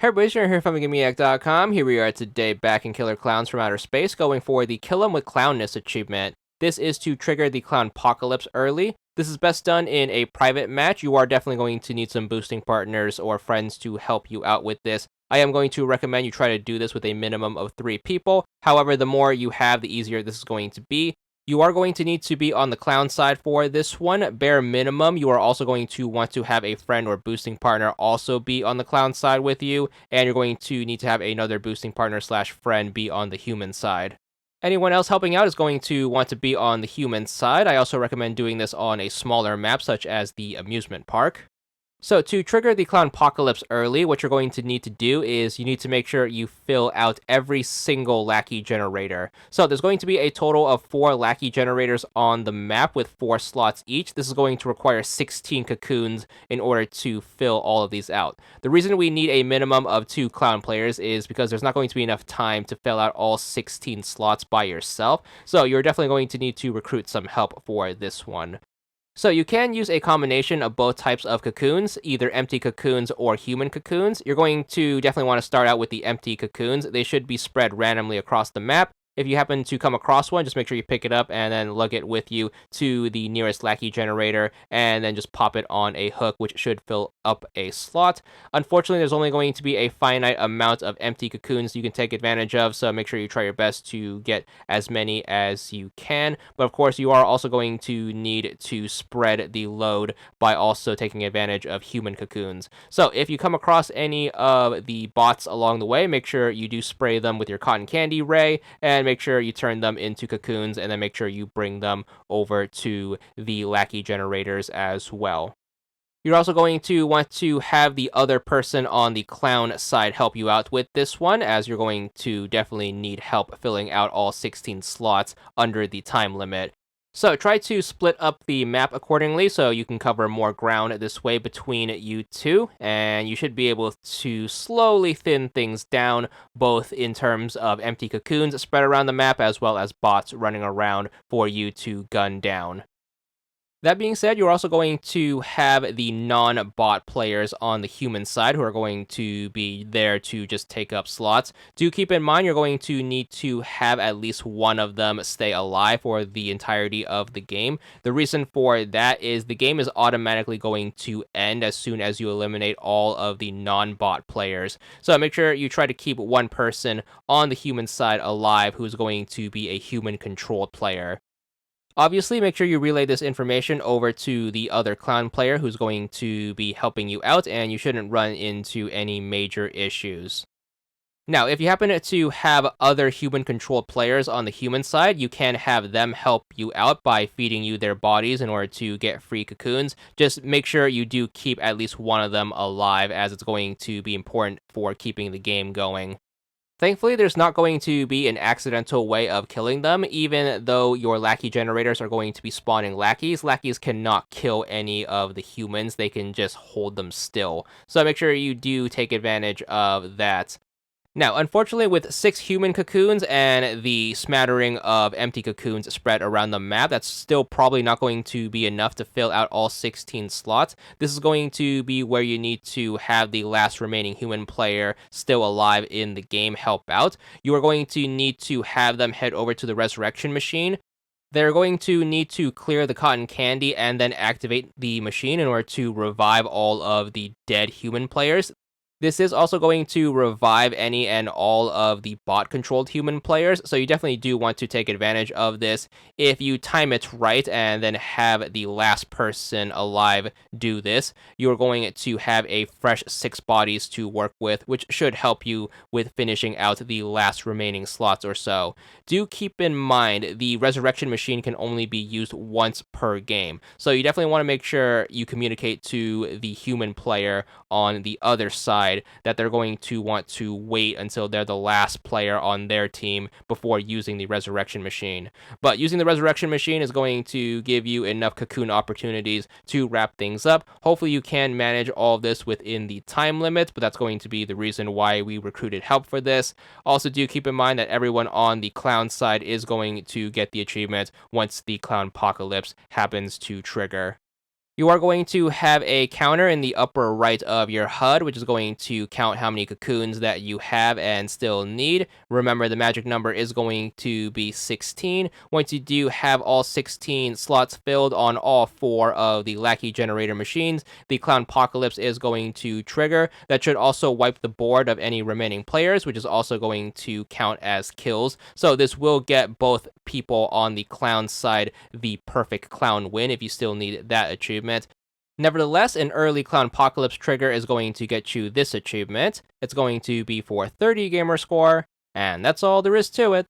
Hey everybody, you're here from VidGamiac.com. Here we are today back in Killer Klowns from Outer Space, going for the Kill 'em with Klownness achievement. This is to trigger the Klownpocalypse early. This is best done in a private match. You are definitely going to need some boosting partners or friends to help you out with this. I am going to recommend you try to do this with a minimum of 3 people. However, the more you have, the easier this is going to be. You are going to need to be on the clown side for this one. Bare minimum, you are also going to want to have a friend or boosting partner also be on the clown side with you, and you're going to need to have another boosting partner slash friend be on the human side. Anyone else helping out is going to want to be on the human side. I also recommend doing this on a smaller map, such as the amusement park. So to trigger the Klownpocalypse early, what you're going to need to do is you need to make sure you fill out every single lackey generator. So there's going to be a total of 4 lackey generators on the map with 4 slots each. This is going to require 16 cocoons in order to fill all of these out. The reason we need a minimum of 2 clown players is because there's not going to be enough time to fill out all 16 slots by yourself. So you're definitely going to need to recruit some help for this one. So you can use a combination of both types of cocoons, either empty cocoons or human cocoons. You're going to definitely want to start out with the empty cocoons. They should be spread randomly across the map. If you happen to come across one, just make sure you pick it up and then lug it with you to the nearest lackey generator and then just pop it on a hook, which should fill up a slot. Unfortunately, there's only going to be a finite amount of empty cocoons you can take advantage of, so make sure you try your best to get as many as you can. But of course, you are also going to need to spread the load by also taking advantage of human cocoons. So if you come across any of the bots along the way, make sure you do spray them with your cotton candy ray, and make sure you turn them into cocoons, and then make sure you bring them over to the lackey generators as well. You're also going to want to have the other person on the clown side help you out with this one, as you're going to definitely need help filling out all 16 slots under the time limit. So try to split up the map accordingly so you can cover more ground this way between you two, and you should be able to slowly thin things down, both in terms of empty cocoons spread around the map as well as bots running around for you to gun down. That being said, you're also going to have the non-bot players on the human side who are going to be there to just take up slots. Do keep in mind you're going to need to have at least one of them stay alive for the entirety of the game. The reason for that is the game is automatically going to end as soon as you eliminate all of the non-bot players. So make sure you try to keep one person on the human side alive who's going to be a human-controlled player. Obviously, make sure you relay this information over to the other clown player who's going to be helping you out, and you shouldn't run into any major issues. Now, if you happen to have other human-controlled players on the human side, you can have them help you out by feeding you their bodies in order to get free cocoons. Just make sure you do keep at least one of them alive, as it's going to be important for keeping the game going. Thankfully, there's not going to be an accidental way of killing them, even though your lackey generators are going to be spawning lackeys. Lackeys cannot kill any of the humans, they can just hold them still. So make sure you do take advantage of that. Now, unfortunately, with 6 human cocoons and the smattering of empty cocoons spread around the map, that's still probably not going to be enough to fill out all 16 slots. This is going to be where you need to have the last remaining human player still alive in the game help out. You are going to need to have them head over to the resurrection machine. They're going to need to clear the cotton candy and then activate the machine in order to revive all of the dead human players. This is also going to revive any and all of the bot-controlled human players, so you definitely do want to take advantage of this. If you time it right and then have the last person alive do this, you're going to have a fresh 6 bodies to work with, which should help you with finishing out the last remaining slots or so. Do keep in mind, the resurrection machine can only be used once per game, so you definitely want to make sure you communicate to the human player on the other side that they're going to want to wait until they're the last player on their team before using the resurrection machine. But using the resurrection machine is going to give you enough cocoon opportunities to wrap things up. Hopefully you can manage all of this within the time limit, but that's going to be the reason why we recruited help for this. Also, do keep in mind that everyone on the clown side is going to get the achievement once the Klownpocalypse happens to trigger. You are going to have a counter in the upper right of your HUD, which is going to count how many cocoons that you have and still need. Remember, the magic number is going to be 16. Once you do have all 16 slots filled on all 4 of the lackey generator machines, the Klownpocalypse is going to trigger. That should also wipe the board of any remaining players, which is also going to count as kills. So this will get both people on the clown side the perfect clown win if you still need that achievement. Nevertheless, an early Klownpocalypse trigger is going to get you this achievement. It's going to be for 30 gamer score, and that's all there is to it.